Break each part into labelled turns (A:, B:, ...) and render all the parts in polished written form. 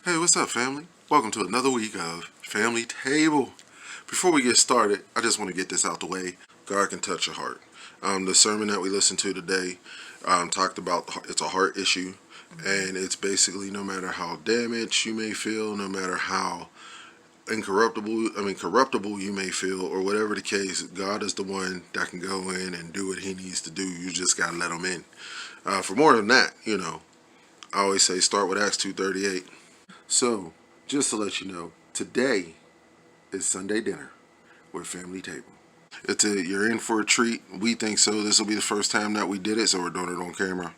A: Hey, what's up, family? Welcome to another week of Family Table. Before we get started, I just want to get this out the way. God can touch your heart. The sermon that we listened to today talked about it's a heart issue, and it's basically no matter how damaged you may feel, no matter how corruptible you may feel, or whatever the case, God is the one that can go in and do what He needs to do. You just gotta let Him in. For more than that, I always say start with Acts 2:38. So, just to let you know, today is Sunday dinner with Family Table. You're in for a treat. We think so. This will be the first time that we did it, so we're doing it on camera.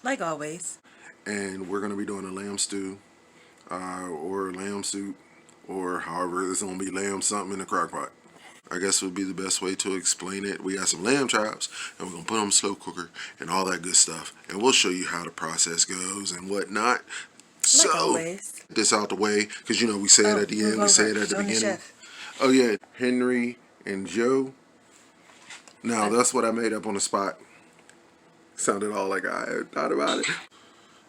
B: Like always.
A: And we're going to be doing a lamb stew, or lamb soup, or however it's going to be lamb something in the crock pot. I guess would be the best way to explain it. We got some lamb chops, and we're going to put them in a slow cooker and all that good stuff. And we'll show you how the process goes and whatnot. So,
B: like always.
A: Get this out the way, because we say it at the end, we say it at the beginning. Oh yeah, Henry and Joe. Now that's what I made up on the spot. Sounded all like I had thought about it.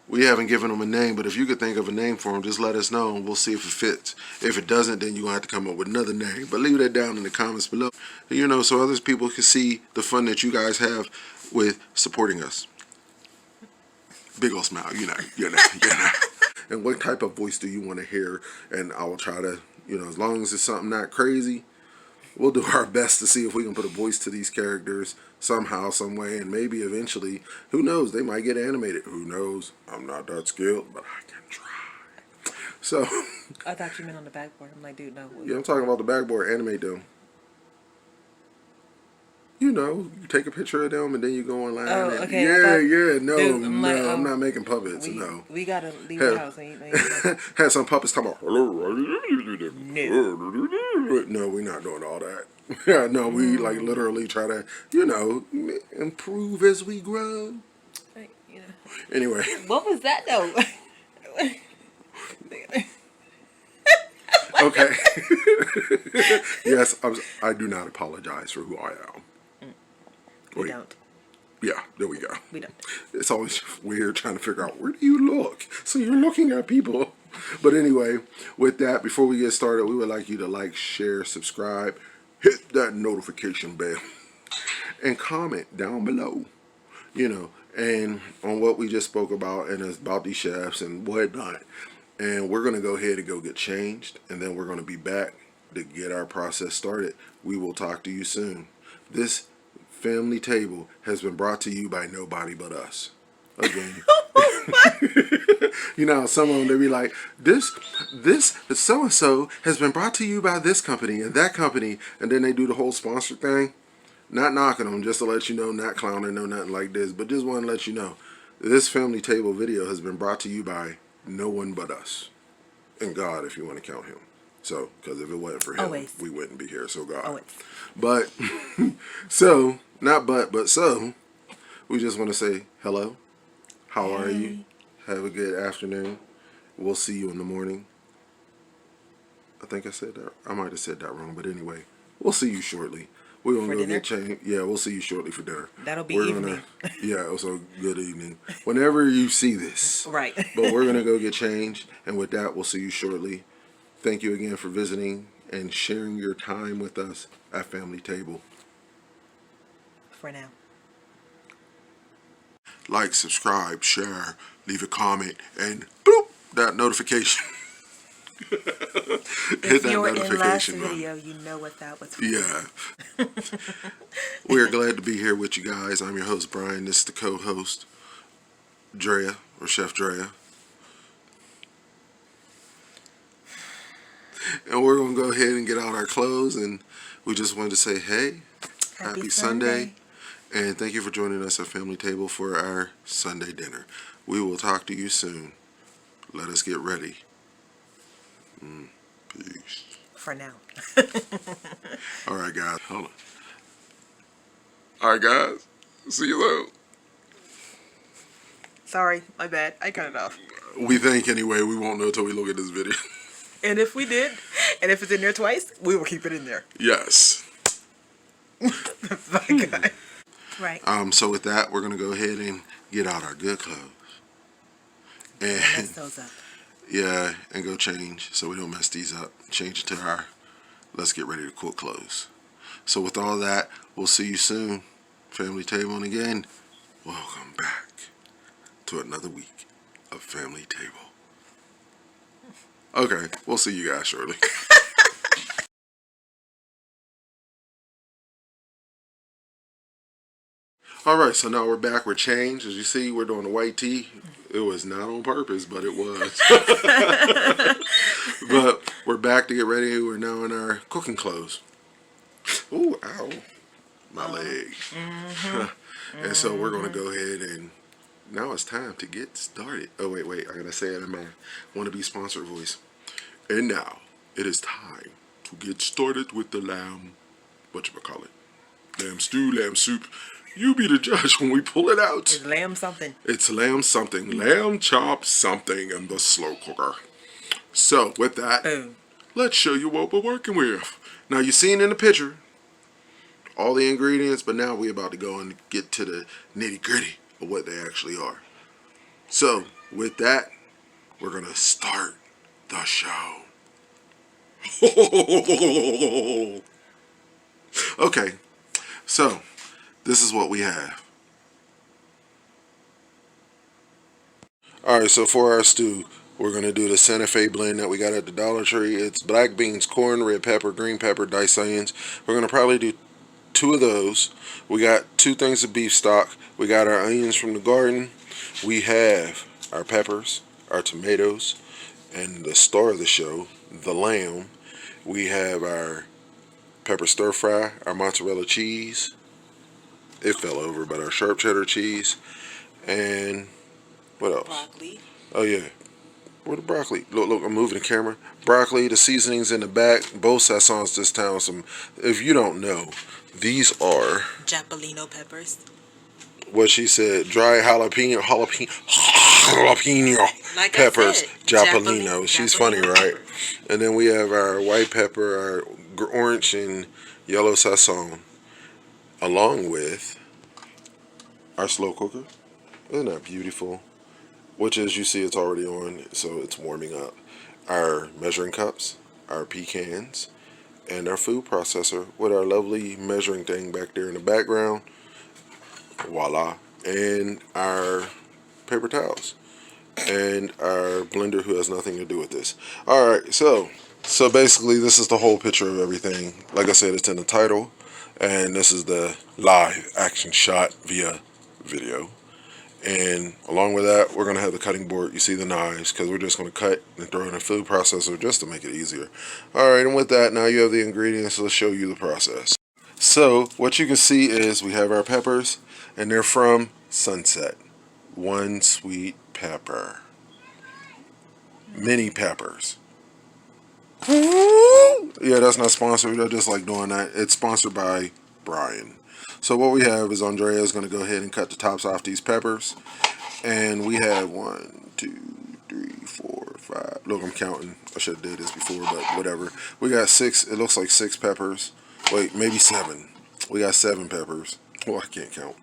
A: We haven't given them a name, but if you could think of a name for them, just let us know and we'll see if it fits. If it doesn't, then you're going to have to come up with another name. But leave that down in the comments below. So other people can see the fun that you guys have with supporting us. Big old smile, you know. And what type of voice do you want to hear? And I will try to, as long as it's something not crazy, we'll do our best to see if we can put a voice to these characters somehow, some way, and maybe eventually, who knows, they might get animated. Who knows? I'm not that skilled, but I can try. So.
B: I thought you meant on the backboard. I'm like, dude, no.
A: Yeah, I'm talking about the backboard. Animate them. You take a picture of them and then you go online.
B: Oh, okay.
A: No,
B: dude,
A: no, I'm not making puppets.
B: We gotta leave the house.
A: Had some puppets talking about, hello.
B: No.
A: No, we're not doing all that. Yeah, no, we literally try to, improve as we grow. Anyway.
B: What was that though?
A: Okay. Yes, I do not apologize for who I am.
B: We don't.
A: Yeah, there we go.
B: We don't.
A: It's always weird trying to figure out, where do you look? So you're looking at people. But anyway, with that, before we get started, we would like you to like, share, subscribe, hit that notification bell, and comment down below, and on what we just spoke about, and it's about these chefs and whatnot. And we're going to go ahead and go get changed, and then we're going to be back to get our process started. We will talk to you soon. This Family Table has been brought to you by nobody but us. Again. Some of them, they be like, this so-and-so has been brought to you by this company and that company, and then they do the whole sponsor thing. Not knocking them, just to let you know, not clowning, no nothing like this, but just want to let you know, this Family Table video has been brought to you by no one but us. And God, if you want to count Him. So, because if it wasn't for Him,
B: always,
A: we wouldn't be here, so God.
B: Always.
A: But, so, not but so, we just want to say hello. How are you? Have a good afternoon. We'll see you in the morning. I think I said that. I might have said that wrong, but anyway, we'll see you shortly. We're going to go get changed. Yeah, we'll see you shortly for dinner.
B: That'll be evening.
A: Also good evening. Whenever you see this.
B: Right.
A: But we're going to go get changed. And with that, we'll see you shortly. Thank you again for visiting and sharing your time with us at Family Table.
B: For now.
A: Like, subscribe, share, leave a comment, and boop, that notification.
B: If you were in last video, you know what that was for.
A: Yeah. We are glad to be here with you guys. I'm your host, Brian. This is the co-host, Drea, or Chef Drea. And we're going to go ahead and get out our clothes, and we just wanted to say, hey, happy Sunday. And thank you for joining us at Family Table for our Sunday dinner. We will talk to you soon. Let us get ready. Peace.
B: For now.
A: All right, guys. Hold on. All right, guys. See you soon.
B: Sorry, my bad. I cut it off.
A: We think anyway. We won't know until we look at this video.
B: And if we did, and if it's in there twice, we will keep it in there.
A: Yes.
B: My God. Right.
A: So with that, we're going to go ahead and get out our good clothes. And
B: mess those up.
A: Yeah, and go change so we don't mess these up. Change it to our let's get ready to cook clothes. So with all that, we'll see you soon. Family Table, and again, welcome back to another week of Family Table. Okay, we'll see you guys shortly. All right, so now we're back. We're changed. As you see, we're doing the white tea. It was not on purpose, but it was. But we're back to get ready. We're now in our cooking clothes. Ooh, ow, my leg. And so we're going to go ahead and now it's time to get started. Oh, wait. I got to say it in my wannabe sponsor voice. And now it is time to get started with the lamb, whatchamacallit, lamb stew, lamb soup. You be the judge when we pull it out.
B: It's lamb something.
A: It's lamb something, lamb chop something in the slow cooker. So with that,
B: Boom.
A: let's show you what we're working with. Now you seen in the picture all the ingredients, but now we're about to go and get to the nitty gritty of what they actually are. So with that, we're gonna start the show. Okay, so this is what we have. Alright, so for our stew, we're going to do the Santa Fe blend that we got at the Dollar Tree. It's black beans, corn, red pepper, green pepper, diced onions. We're going to probably do 2 of those. We got 2 things of beef stock. We got our onions from the garden. We have our peppers, our tomatoes, and the star of the show, the lamb. We have our pepper stir fry, our mozzarella cheese. It fell over, but our sharp cheddar cheese. And what else?
B: Broccoli.
A: Oh yeah. Where the broccoli? Look, I'm moving the camera. Broccoli, the seasonings in the back. Both saisons this time. If you don't know, these are
B: Jalapenos peppers.
A: what she said. Dry jalapeno
B: Like
A: peppers.
B: I said,
A: Jalapenos. She's funny,
B: jalapeno
A: right?
B: peppers.
A: And then we have our white pepper, our orange and yellow saison, along with our slow cooker. Isn't that beautiful? Which, as you see, it's already on, so it's warming up. Our measuring cups, our pecans, and our food processor with our lovely measuring thing back there in the background. Voila. And our paper towels. And our blender, who has nothing to do with this. Alright, so basically this is the whole picture of everything. Like I said, it's in the title. And this is the live action shot via video. And along with that, we're going to have the cutting board. You see the knives, because we're just going to cut and throw in a food processor just to make it easier. Alright, and with that, now you have the ingredients. So let's show you the process. So what you can see is we have our peppers, and they're from Sunset. One sweet pepper. Mini peppers. Yeah, that's not sponsored. I just like doing that. It's sponsored by Brian. So what we have is Andrea is going to go ahead and cut the tops off these peppers. And we have 1, 2, 3, 4, 5. Look, I'm counting. I should have did this before, but whatever. We got 6. It looks like 6 peppers. Wait, maybe 7. We got 7 peppers. Oh, I can't count.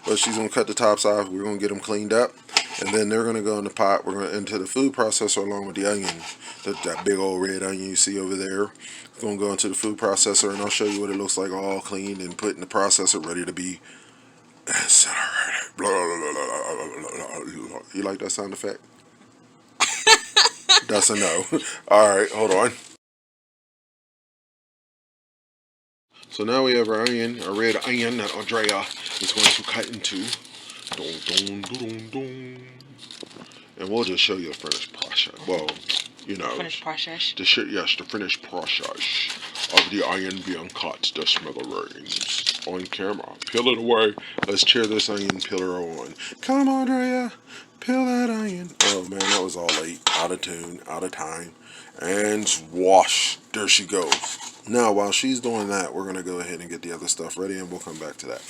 A: But she's going to cut the tops off. We're going to get them cleaned up. And then they're going to go in the pot. We're going to into the food processor along with the onion. That big old red onion you see over there. It's going to go into the food processor, and I'll show you what it looks like all cleaned and put in the processor ready to be incinerated. You like that sound effect? That's a no. Alright, hold on. So now we have our onion, our red onion that Andrea is going to cut into. And we'll just show you the finished process. Well, you know.
B: Finished process.
A: The finished process of the onion being cut to smithereens on camera. Peel it away. Let's cheer this onion peeler on. Come on, Andrea. Peel that onion. Oh man, that was all late. Out of tune, out of time. And wash. There she goes. Now, while she's doing that, we're going to go ahead and get the other stuff ready, and we'll come back to that.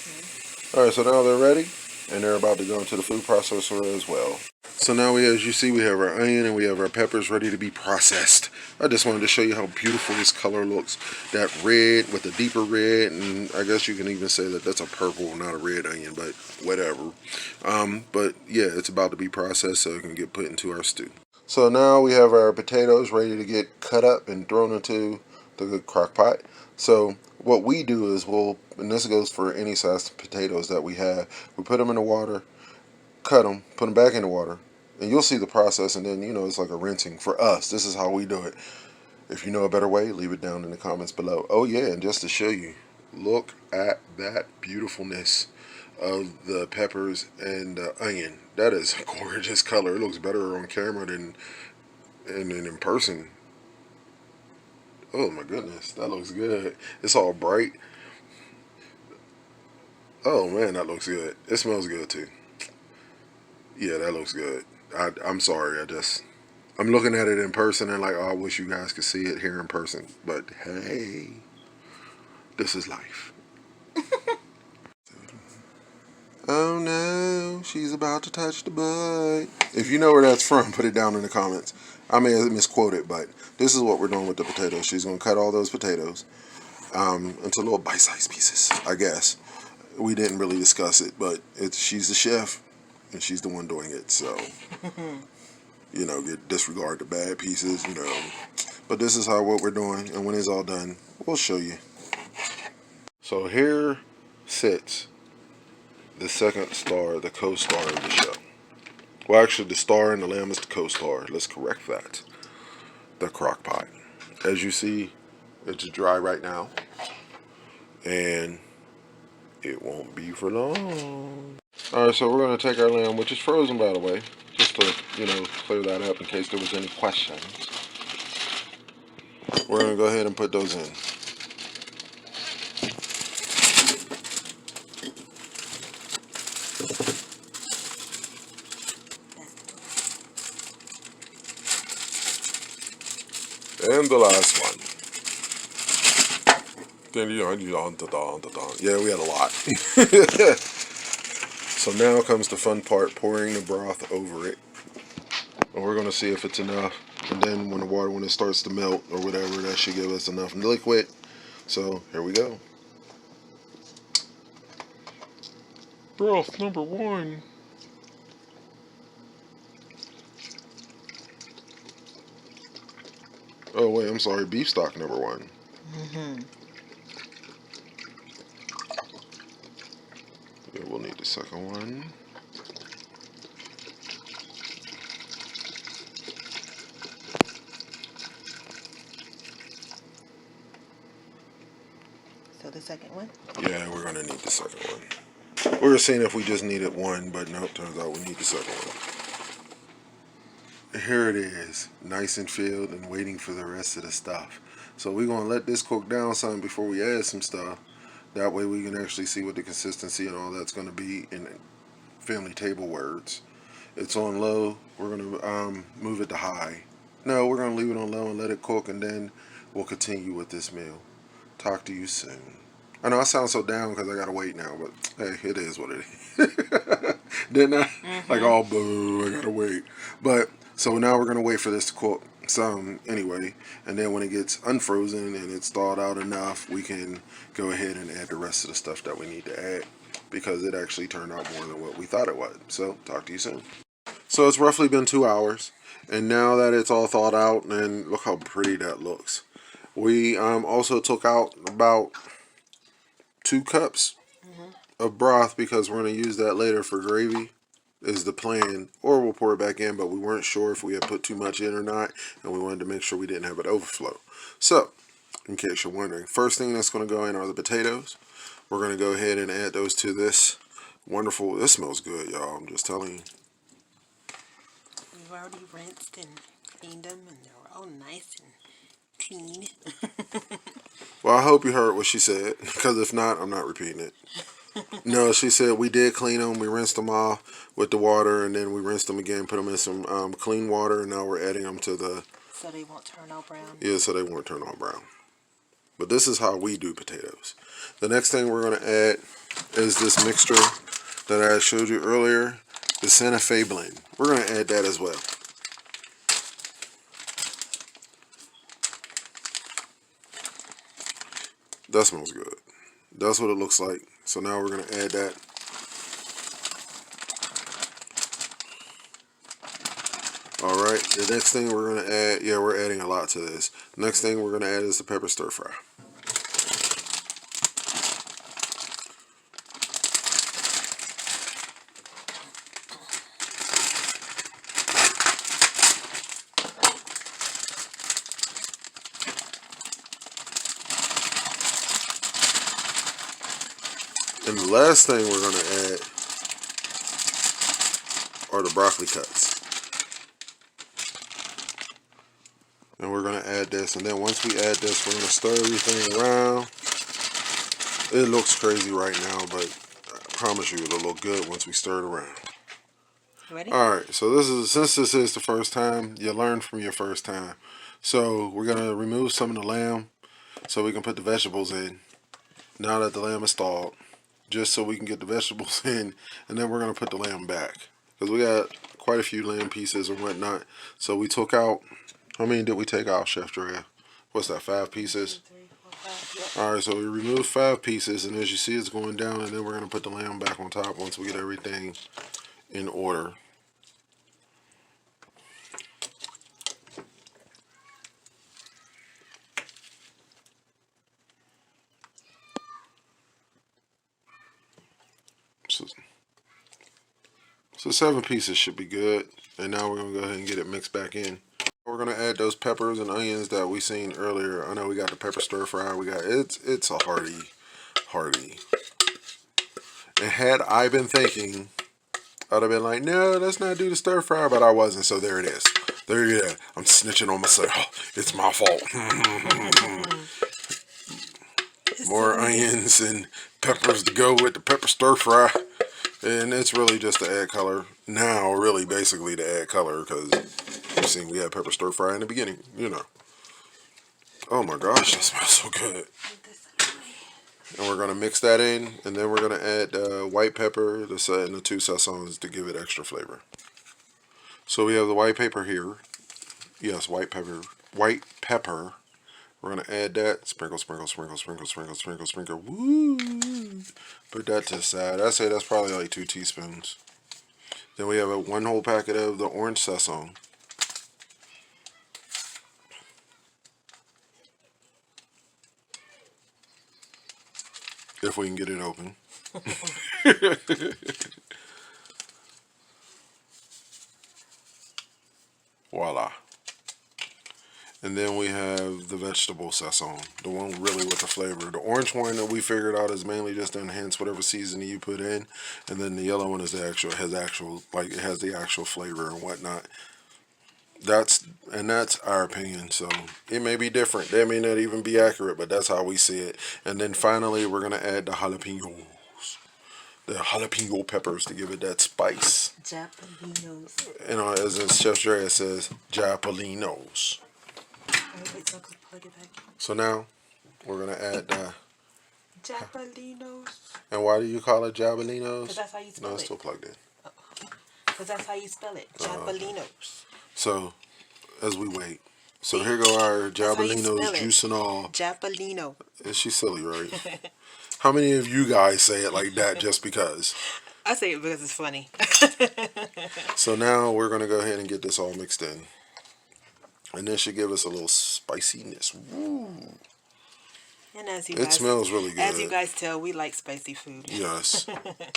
A: Alright, so now they're ready, and they're about to go into the food processor as well. So now, as you see, we have our onion and we have our peppers ready to be processed. I just wanted to show you how beautiful this color looks. That red with a deeper red, and I guess you can even say that that's a purple, not a red onion, but whatever. But yeah, it's about to be processed so it can get put into our stew. So now we have our potatoes ready to get cut up and thrown into the crock pot. So what we do is and this goes for any size potatoes that we have, we put them in the water, cut them, put them back in the water, and you'll see the process. And then, it's like a rinsing. For us, this is how we do it. If you know a better way, leave it down in the comments below. Oh yeah, and just to show you, look at that beautifulness of the peppers and the onion. That is a gorgeous color. It looks better on camera than in person. Oh my goodness, that looks good. It's all bright. Oh man, that looks good. It smells good too. Yeah, that looks good. I'm sorry, I'm looking at it in person and like, oh, I wish you guys could see it here in person. But hey, this is life. Oh no, she's about to touch the butt. If you know where that's from, put it down in the comments. I may have misquoted, but this is what we're doing with the potatoes. She's going to cut all those potatoes into little bite-sized pieces, I guess. We didn't really discuss it, but she's the chef, and she's the one doing it. So, disregard the bad pieces, But this is what we're doing, and when it's all done, we'll show you. So here sits the second star, the co-star of the show. Well, actually, the star and the lamb is the co-star. Let's correct that. The crock pot. As you see, it's dry right now. And it won't be for long. Alright, so we're going to take our lamb, which is frozen, by the way. Just to, clear that up in case there was any questions. We're going to go ahead and put those in. And the last one. Yeah, we had a lot. So now comes the fun part, pouring the broth over it. And we're going to see if it's enough. And then when it starts to melt or whatever, that should give us enough liquid. So here we go. Broth number 1. Oh wait, I'm sorry, beef stock number 1. Yeah, we'll need the second one.
B: So the second one?
A: Yeah, we're gonna need the second one. We were seeing if we just needed one, but no, turns out we need the second one. Here it is, nice and filled and waiting for the rest of the stuff. So we're gonna let this cook down some before we add some stuff. That way we can actually see what the consistency and all that's gonna be in family table words. It's on low. We're gonna move it to high. No, we're gonna leave it on low and let it cook, and then we'll continue with this meal. Talk to you soon. I know I sound so down because I gotta wait now, but hey, it is what it is. Didn't I? Like, oh, boo, I gotta wait. But so now we're gonna wait for this to cook some anyway, and then when it gets unfrozen and it's thawed out enough, we can go ahead and add the rest of the stuff that we need to add, because it actually turned out more than what we thought it would. So talk to you soon. So it's roughly been 2 hours, and now that it's all thawed out, and look how pretty that looks. We also took out about 2 cups of broth because we're going to use that later for gravy, is the plan, or we'll pour it back in, but we weren't sure if we had put too much in or not, and we wanted to make sure we didn't have it overflow. So, in case you're wondering, first thing that's going to go in are the potatoes. We're going to go ahead and add those to this wonderful, this smells good, y'all, I'm just telling you.
B: We've already rinsed and cleaned them, and they're all nice and clean.
A: Well, I hope you heard what she said, because if not, I'm not repeating it. No, she said we did clean them. We rinsed them off with the water, and then we rinsed them again, put them in some clean water, and now we're adding them to the...
B: So they won't turn all brown?
A: Yeah, so they won't turn all brown. But this is how we do potatoes. The next thing we're going to add is this mixture that I showed you earlier, the Santa Fe blend. We're going to add that as well. That smells good. That's what it looks like. So now we're going to add that. Alright, the next thing we're going to add, yeah, we're adding a lot to this. Next thing we're going to add is the pepper stir fry. And the last thing we're going to add are the broccoli cuts. And we're going to add this, and then once we add this, we're going to stir everything around. It looks crazy right now, but I promise you it'll look good once we stir it around.
B: Ready?
A: Alright, so since this is the first time, you learn from your first time. So we're going to remove some of the lamb so we can put the vegetables in now that the lamb is thawed, just so we can get the vegetables in, and then we're going to put the lamb back because we got quite a few lamb pieces and whatnot. So we took out, how many did we take out, Chef Drea? What's that, 5 pieces?
B: 2, 3, 4, 5. Yep.
A: Alright, so we removed 5 pieces, and as you see it's going down, and then we're going to put the lamb back on top once we get everything in order. So 7 pieces should be good, and now we're going to go ahead and get it mixed back in. We're going to add those peppers and onions that we seen earlier. I know we got the pepper stir fry. We got it's a hearty. And had I been thinking, I'd have been like, no, let's not do the stir fry, but I wasn't. So there it is. There you go. I'm snitching on myself. It's my fault. More onions and peppers to go with the pepper stir fry. And it's really just to add color. Now, really, basically to add color, because you've seen we had pepper stir fry in the beginning, you know. Oh my gosh, that smells so good. And we're going to mix that in, and then we're going to add white pepper and the 2 saisons to give it extra flavor. So we have the white pepper here. Yes, white pepper. White pepper. We're going to add that. Sprinkle, sprinkle, sprinkle, sprinkle, sprinkle, sprinkle, sprinkle. Woo! Put that to the side. I'd say that's probably like 2 teaspoons. Then we have 1 whole packet of the orange saison. If we can get it open. Voila. And then we have the vegetable saison, the one really with the flavor. The orange one that we figured out is mainly just to enhance whatever seasoning you put in, and then the yellow one is it has the actual flavor and whatnot. That's our opinion. So it may be different. They may not even be accurate, but that's how we see it. And then finally, we're gonna add the jalapeno peppers to give it that spice.
B: Jalapenos.
A: You know, as Chef Drea says, jalapenos. So now we're gonna add
B: Jalapenos.
A: and why do you call it jalapenos?
B: Because that's how you spell it.
A: No, it's still plugged in.
B: Because that's how you spell it. Jalapenos.
A: So as we wait, so here go our jalapenos, juice and all.
B: Jalapeno.
A: And she's silly, right? How many of you guys say it like that just because?
B: I say it because it's funny.
A: So now we're gonna go ahead and get this all mixed in. And this should give us a little spiciness. Woo.
B: And
A: It smells really good.
B: As you guys tell, we like spicy food.
A: Yes.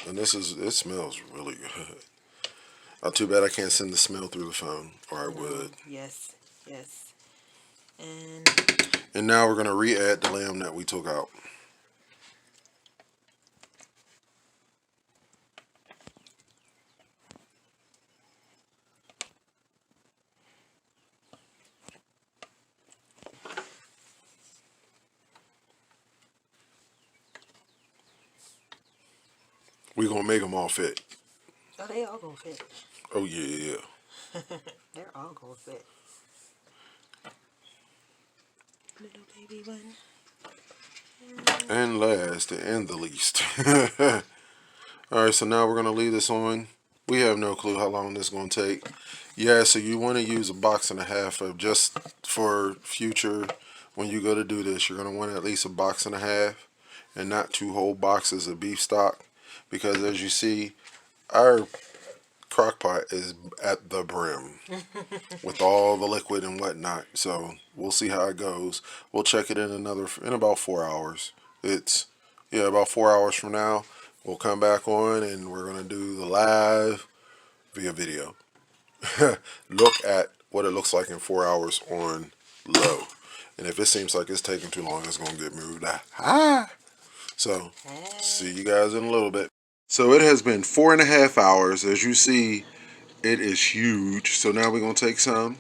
A: And it smells really good. Too bad I can't send the smell through the phone, or I would.
B: Yes.
A: And now we're going to re-add the lamb that we took out. We're going to make them all fit.
B: Oh, they all gonna fit.
A: Oh, yeah.
B: They're all gonna fit. Little baby one.
A: And last and the least. Alright, so now we're going to leave this on. We have no clue how long this is going to take. Yeah, so you want to use 1.5 boxes of just for future. When you go to do this, you're going to want at least 1.5 boxes and not 2 whole boxes of beef stock. Because as you see, our crock pot is at the brim with all the liquid and whatnot. So we'll see how it goes. We'll check it in about 4 hours. It's about 4 hours from now. We'll come back on and we're gonna do the live via video. Look at what it looks like in 4 hours on low. And if it seems like it's taking too long, it's gonna get moved. So see you guys in a little bit. So it has been 4.5 hours. As you see, it is huge. So now we're going to take some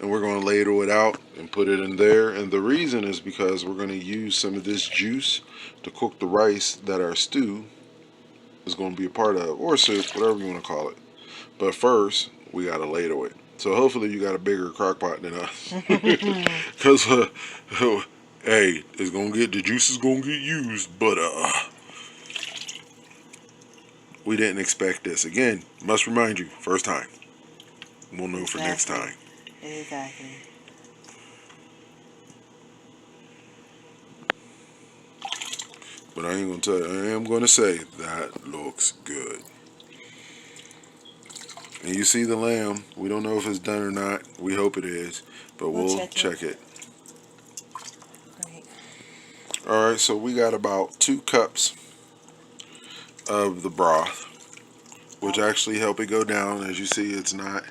A: and we're going to ladle it out and put it in there. And the reason is because we're going to use some of this juice to cook the rice that our stew is going to be a part of, or soup, whatever you want to call it. But first, we got to ladle it. So hopefully you got a bigger crock pot than us. Because, hey, the juice is going to get used, but, we didn't expect this. Again, must remind you, first time. We'll know for next time.
B: Exactly.
A: But I ain't gonna tell you, I am gonna say that looks good. And you see the lamb. We don't know if it's done or not. We hope it is, but we'll check it.
B: Right.
A: Alright, so we got about 2 cups of the broth, which actually help it go down. As you see, it's not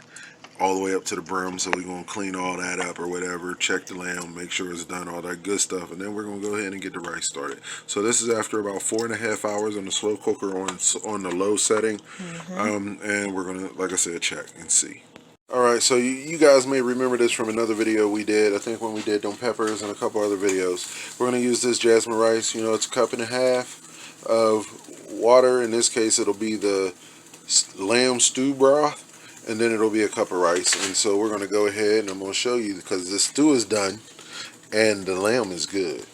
A: all the way up to the brim, so we're going to clean all that up or whatever, check the lamb, make sure it's done, all that good stuff, and then we're going to go ahead and get the rice started. So this is after about 4.5 hours on the slow cooker on the low setting, and we're going to, like I said, check and see. Alright, so you guys may remember this from another video we did, I think when we did them peppers and a couple other videos. We're going to use this jasmine rice. It's 1.5 cups of water. In this case, it'll be the lamb stew broth, and then it'll be a cup of rice. And so we're going to go ahead and I'm going to show you, because the stew is done and the lamb is good.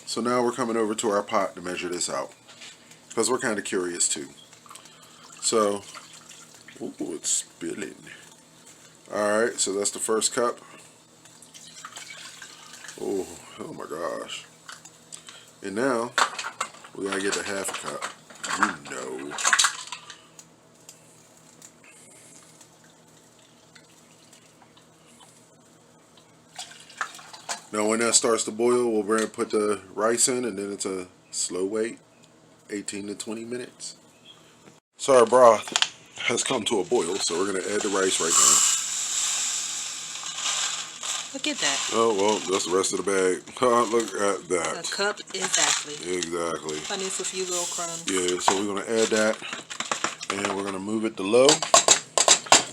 A: So now we're coming over to our pot to measure this out, because we're kind of curious too. So, ooh, it's spilling. Alright, so that's the first cup. Oh my gosh. And now we gotta get to 1/2 cup. Now when that starts to boil, we'll put the rice in, and then it's a slow wait, 18 to 20 minutes. So our broth has come to a boil, so we're going to add the rice right now.
B: Look at that.
A: Oh, well, that's the rest of the bag. Look at that.
B: A cup, exactly.
A: Exactly.
B: And it's a few little crumbs.
A: Yeah, so we're going to add that, and we're going to move it to low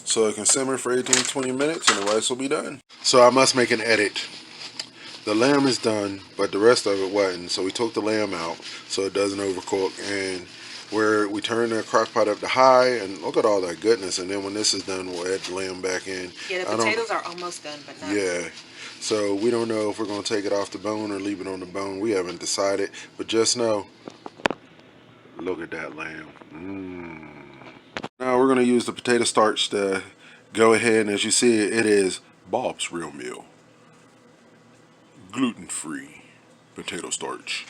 A: so it can simmer for 18 to 20 minutes, and the rice will be done. So I must make an edit. The lamb is done, but the rest of it wasn't. So we took the lamb out so it doesn't overcook, and we turn the crock pot up to high, and look at all that goodness. And then when this is done, we'll add the lamb back in.
B: Yeah, the potatoes are almost done, but not.
A: Yeah. So we don't know if we're going to take it off the bone or leave it on the bone. We haven't decided, but just know, look at that lamb. Now we're going to use the potato starch to go ahead, and as you see, it is Bob's Real Meal. Gluten-free potato starch.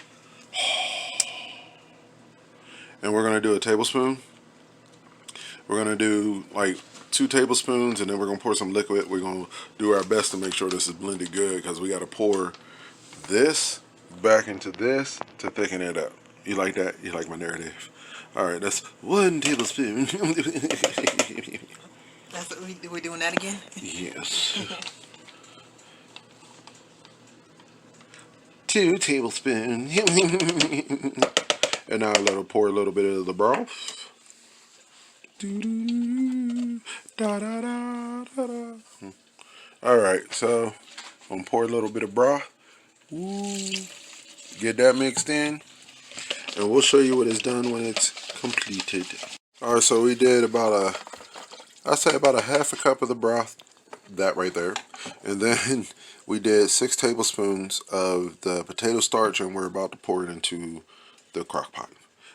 A: And we're going to do a tablespoon. We're going to do like 2 tablespoons, and then we're going to pour some liquid. We're going to do our best to make sure this is blended good, because we got to pour this back into this to thicken it up. You like that? You like my narrative? Alright, that's 1 tablespoon.
B: That's what we're doing that again?
A: Yes. 2 tablespoons. And now I'll pour a little bit of the broth. Alright, so I'm going to pour a little bit of broth. Get that mixed in. And we'll show you what it's done when it's completed. Alright, so we did about I'd say about 1/2 cup of the broth. That right there. And then we did 6 tablespoons of the potato starch, and we're about to pour it into the crock pot.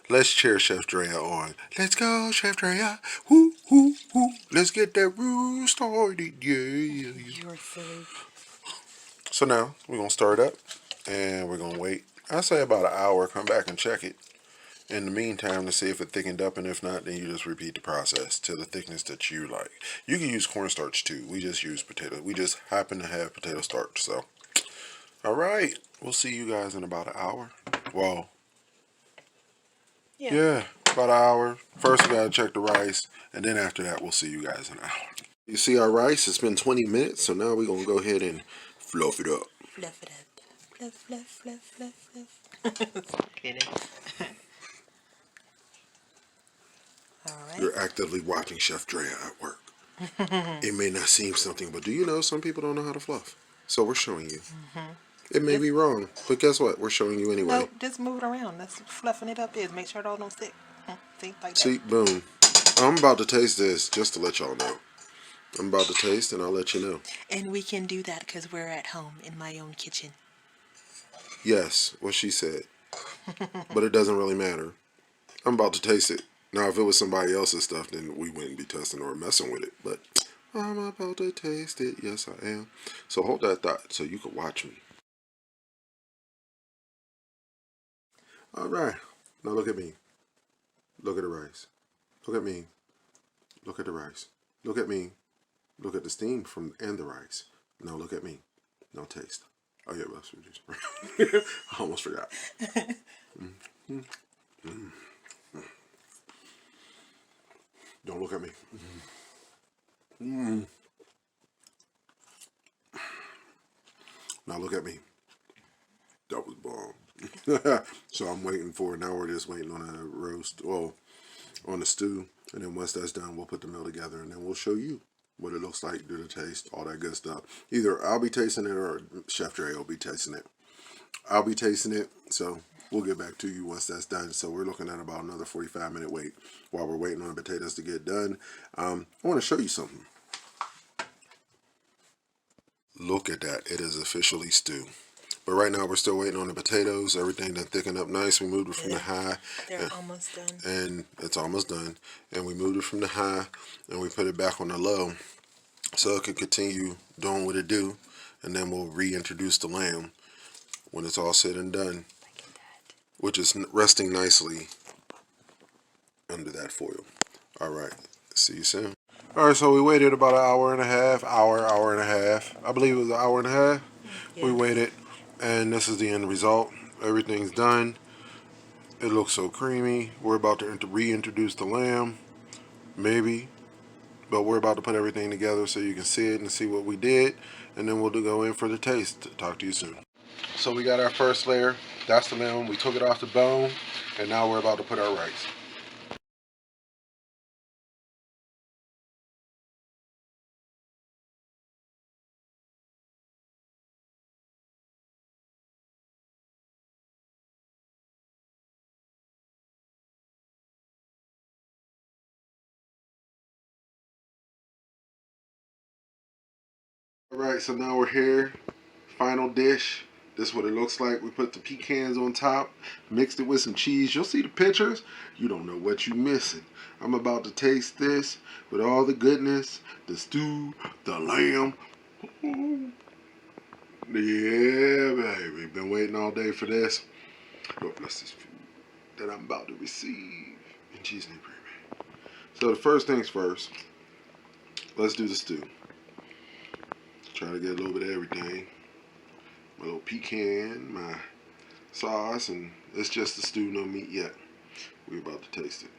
A: Let's cheer Chef Drea on. Let's go, Chef Drea. Woo, woo, woo. Let's get that roux started. Yeah.
B: You're silly.
A: So now we're going to start it up, and we're going to wait. I'd say about an hour. Come back and check it. in the meantime to see if it thickened up, and if not, then you just repeat the process to the thickness that you like. You can use cornstarch too. We just use potato. We just happen to have potato starch. So, all right, we'll see you guys in about an hour. Well, yeah, about an hour. First, we gotta check the rice, and then after that, we'll see you guys in an hour. You see our rice? It's been 20 minutes, so now we're gonna go ahead and fluff it up.
B: Fluff it up. Fluff, fluff, fluff, fluff, fluff. Kidding. All right.
A: You're actively watching Chef Drea at work. It may not seem something, but do you know some people don't know how to fluff? So we're showing you. It may be wrong, but guess what? We're showing you anyway.
B: Nope, just move it around. That's what fluffing it up is. Make sure it all don't stick. See, like that.
A: See, boom. I'm about to taste this just to let y'all know. I'm about to taste and I'll let you know.
B: And we can do that because we're at home in my own kitchen.
A: Yes, what she said. But it doesn't really matter. I'm about to taste it. Now, if it was somebody else's stuff, then we wouldn't be testing or messing with it. But I'm about to taste it. Yes, I am. So hold that thought so you can watch me. All right. Now look at me. Look at the rice. Look at me. Look at the rice. Look at me. Look at the steam from and the rice. Now look at me. Now taste. Oh yeah, let's just. I almost forgot. Don't look at me. Now look at me. That was bomb. So I'm waiting for it. Now we're just waiting on a roast. Well, on the stew. And then once that's done, we'll put the meal together and then we'll show you what it looks like, do the taste, all that good stuff. Either I'll be tasting it or Chef Dre will be tasting it. I'll be tasting it, so we'll get back to you once that's done. So we're looking at about another 45-minute wait while we're waiting on the potatoes to get done. I want to show you something. Look at that. It is officially stew. But right now we're still waiting on the potatoes. Everything done thickened up nice. We moved it from the high.
B: They're almost done.
A: And it's almost done. And we moved it from the high and we put it back on the low so it can continue doing what it do. And then we'll reintroduce the lamb when it's all said and done, which is resting nicely under that foil. All right. See you soon. All right, so we waited about an hour and a half. Hour and a half. I believe it was an hour and a half. Yeah. We waited, and this is the end result. Everything's done. It looks so creamy. We're about to reintroduce the lamb, maybe, but we're about to put everything together so you can see it and see what we did, and then we'll go in for the taste. Talk to you soon. So we got our first layer. That's the lamb. We took it off the bone, and now we're about to put our rice. Alright, so now we're here. Final dish. This is what it looks like. We put the pecans on top, mixed it with some cheese. You'll see the pictures. You don't know what you're missing. I'm about to taste this with all the goodness, the stew, the lamb. Ooh. Yeah, baby. Been waiting all day for this. Lord bless this food that I'm about to receive. In Jesus' name, pray. So the first things first. Let's do the stew. Try to get a little bit of everything. My little pecan, my sauce, and it's just the stew, no meat yet. We're about to taste it.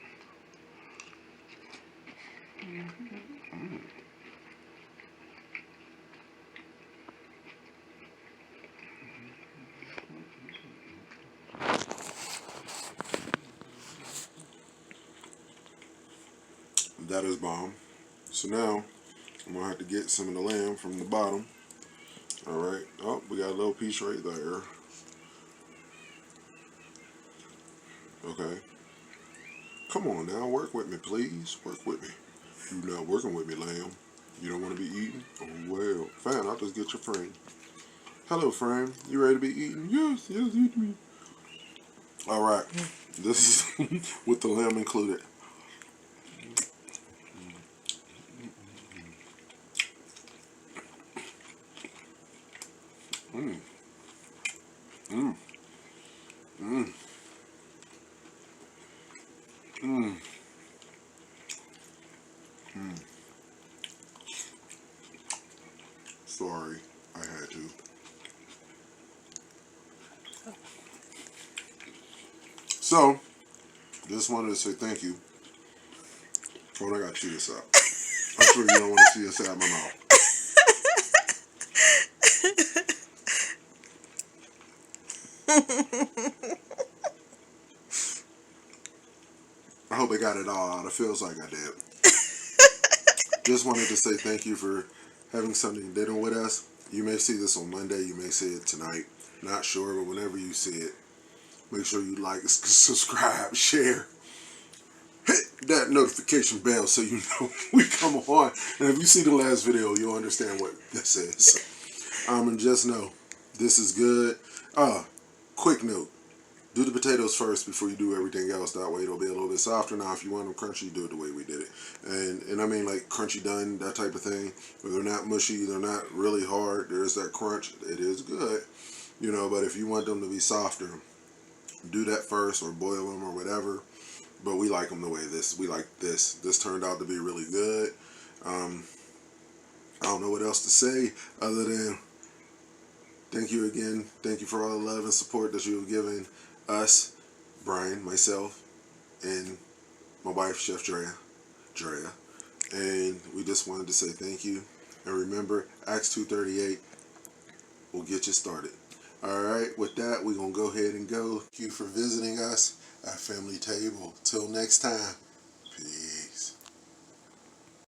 A: That is bomb. So now, I'm going to have to get some of the lamb from the bottom. Alright. Oh, we got a little piece right there. Okay. Come on now, work with me, please. Work with me. You're not working with me, lamb. You don't want to be eating? Oh, well. Fine, I'll just get your frame. Hello, frame. You ready to be eaten? Yes, eat me. Alright. This is with the lamb included. So, just wanted to say thank you. Oh, I gotta chew this up. I'm sure you don't want to see this out of my mouth. I hope I got it all out. It feels like I did. Just wanted to say thank you for having Sunday dinner with us. You may see this on Monday. You may see it tonight. Not sure, but whenever you see it, make sure you like, subscribe, share. Hit that notification bell so you know we come on. And if you see the last video, you'll understand what this is. And just know, this is good. Quick note. Do the potatoes first before you do everything else. That way it'll be a little bit softer. Now, if you want them crunchy, do it the way we did it. And I mean like crunchy done, that type of thing. Where they're not mushy, they're not really hard. There's that crunch. It is good. You know, but if you want them to be softer, do that first or boil them or whatever. But we like them the way we like this. This turned out to be really good. I don't know what else to say other than thank you again. Thank you for all the love and support that you have given us, Brian, myself, and my wife, Chef Drea. And we just wanted to say thank you. And remember, Acts 2:38 will get you started. Alright, with that, we're going to go ahead and go. Thank you for visiting us at Family Table. Till next time.